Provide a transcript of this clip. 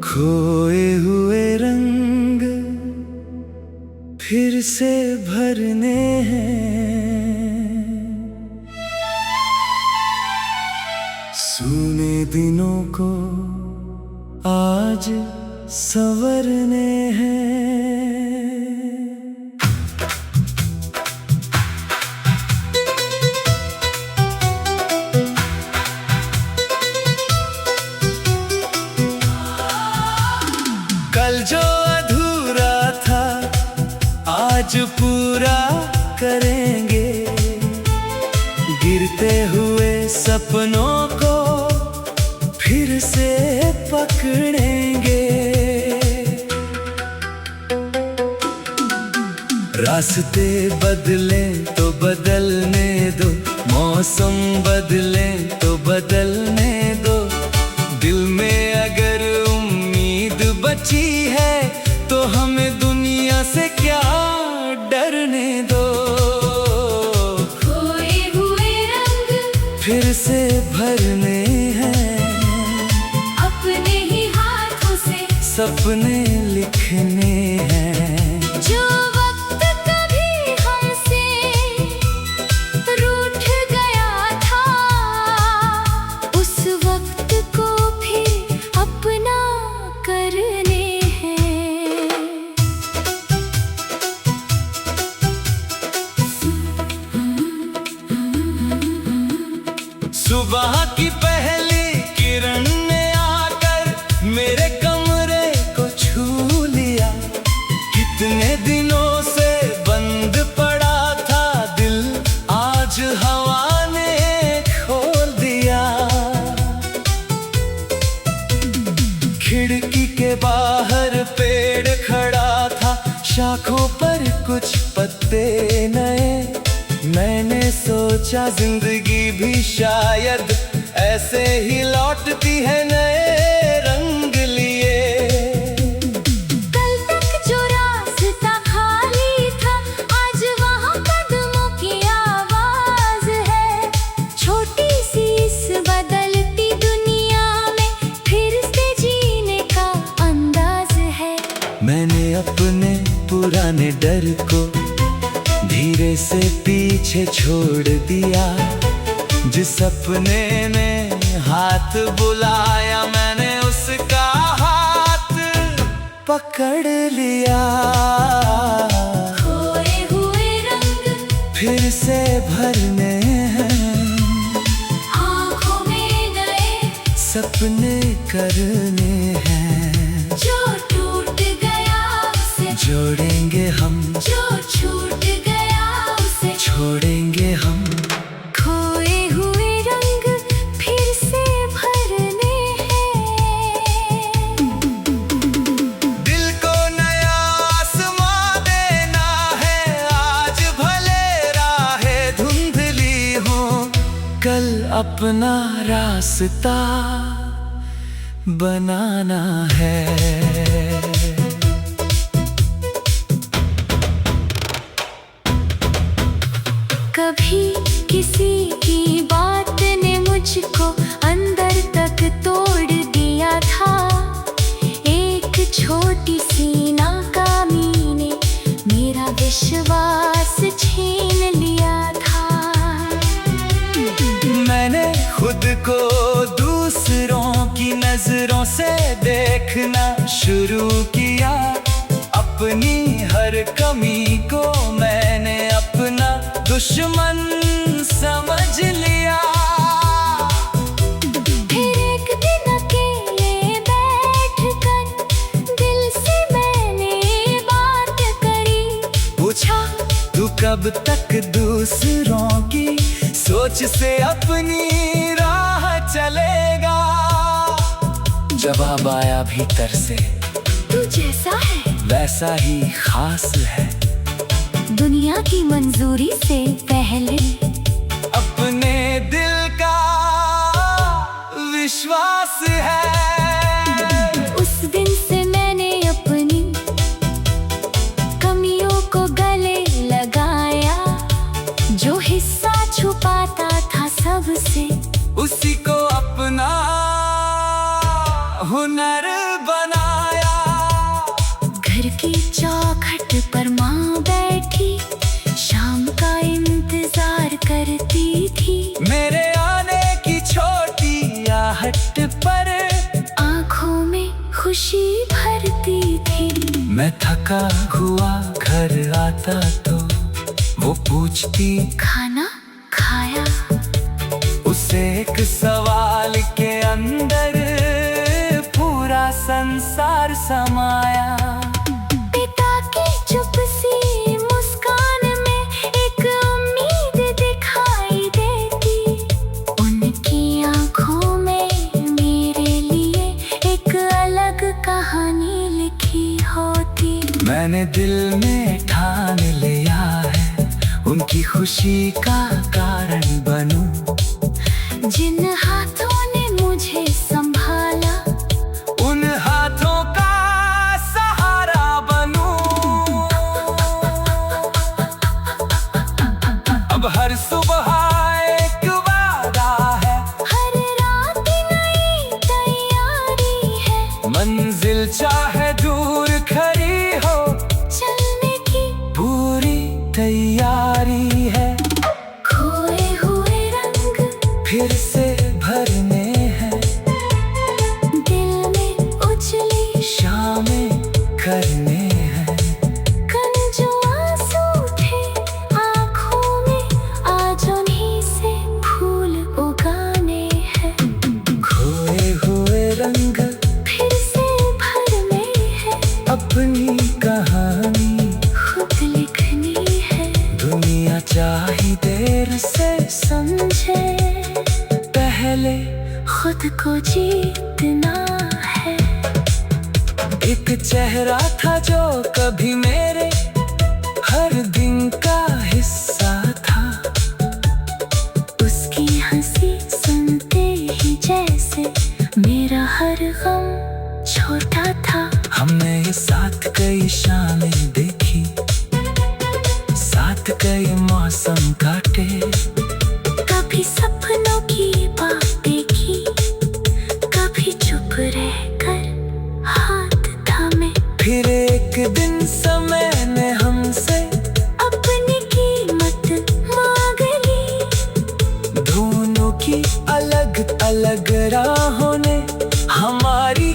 खोए हुए रंग फिर से भरने हैं, सूने दिनों को आज संवरने हैं। कल जो अधूरा था आज पूरा करेंगे, गिरते हुए सपनों को फिर से पकड़ेंगे। रास्ते बदले तो बदलने दो, मौसम बदले तो बदलने दो, दिल में अगर उम्मीद बची है तो हमें दुनिया से क्या डरने दो। खोए हुए रंग फिर से भरने हैं, अपने ही हाथों से सपने लिखने हैं। जो वक्त कभी हमसे रूठ गया था, उस वक्त को फिर अपना करने हैं। सुबह की पहली किरण ने आकर मेरे कमरे को छू लिया, कितने दिनों से बंद पड़ा था दिल, आज हवा ने खोल दिया। खिड़की के बाहर पेड़ खड़ा था, शाखों पर कुछ पत्ते नए, मैंने सोचा जिंदगी भी शायद ऐसे ही लौटती है नए रंग लिए। कल तक जो रास्ता खाली था आज वहाँ कदमों की आवाज है, छोटी सी इस बदलती दुनिया में फिर से जीने का अंदाज है। मैंने अपने पुराने डर को धीरे से पीछे छोड़ दिया, जिस सपने ने हाथ बुलाया मैंने उसका हाथ पकड़ लिया। खोए हुए रंग फिर से भरने हैं, आँखों में नए सपने करने हैं। जो टूट गया उसे जोड़ेंगे हम, जो छूट गया उसे छोड़ेंगे हम। खोए हुए रंग फिर से भरने हैं, दिल को नया आसमां देना है, आज भले राहें धुंधली हो, कल अपना रास्ता बनाना है। कभी किसी की बात ने मुझको अंदर तक तोड़ दिया था, एक छोटी सी नाकामी ने मेरा विश्वास छीन लिया था। मैंने खुद को दूसरों की नजरों से देखना शुरू किया, अपनी हर कमी को मैंने अपना दुश्मन समझ लिया। फिर एक दिन अकेले बैठकर दिल से मैंने बात करी, पूछा तू कब तक दूसरों की सोच से अपनी राह चलेगा। जवाब आया भीतर से, तू जैसा है वैसा ही खास है, दुनिया की मंजूरी से पहले अपने दिल का विश्वास है। उस दिन से मैंने अपनी कमियों को गले लगाया, जो हिस्सा छुपाता था सबसे उसी को अपना हुनर बनाया। घर की चौखट पर माँ बैठी शाम का इंतजार करती थी। मेरे आने की छोटी आहट पर आँखों में खुशी भरती थी। मैं थका हुआ घर आता तो वो पूछती खाना खाया। उसे एक सवाल के अंदर पूरा संसार समाया। पिता की चुप सी मुस्कान में एक उम्मीद दिखाई देती। उनकी आंखों में मेरे लिए एक अलग कहानी लिखी होती। मैंने दिल में ठान लिया है उनकी खुशी का कारण बनूं। जिन हाथों ने मुझे संभाला उन हाथों का सहारा बनूं। अब हर सुबह एक वादा है, हर रात नई तैयारी है। मंजिल चाहे दूर खड़ी हो, चलने की पूरी तैयारी है। खोए हुए रंग फिर से भरने हैं, दिल में उजली शामें करने हैं। कल जो आंसू थे आँखों में आज उन्हीं से फूल उगाने हैं। खोए हुए रंग फिर से भरने हैं, अपनी कहानी खुद लिखनी है। दुनिया चाहे देर से समझे, पहले खुद को जीतना है। एक चेहरा था जो कभी मेरे हर दिन का हिस्सा था। उसकी हंसी सुनते ही जैसे मेरा हर गम छोटा था। हमने ये साथ कई शामें देखी, साथ कई मौसम काटे। कभी सपनों की बातें की, कभी चुप रहकर हाथ थामे। फिर एक दिन समय ने हमसे अपनी कीमत मांग ली। दोनों की अलग अलग राहों ने हमारी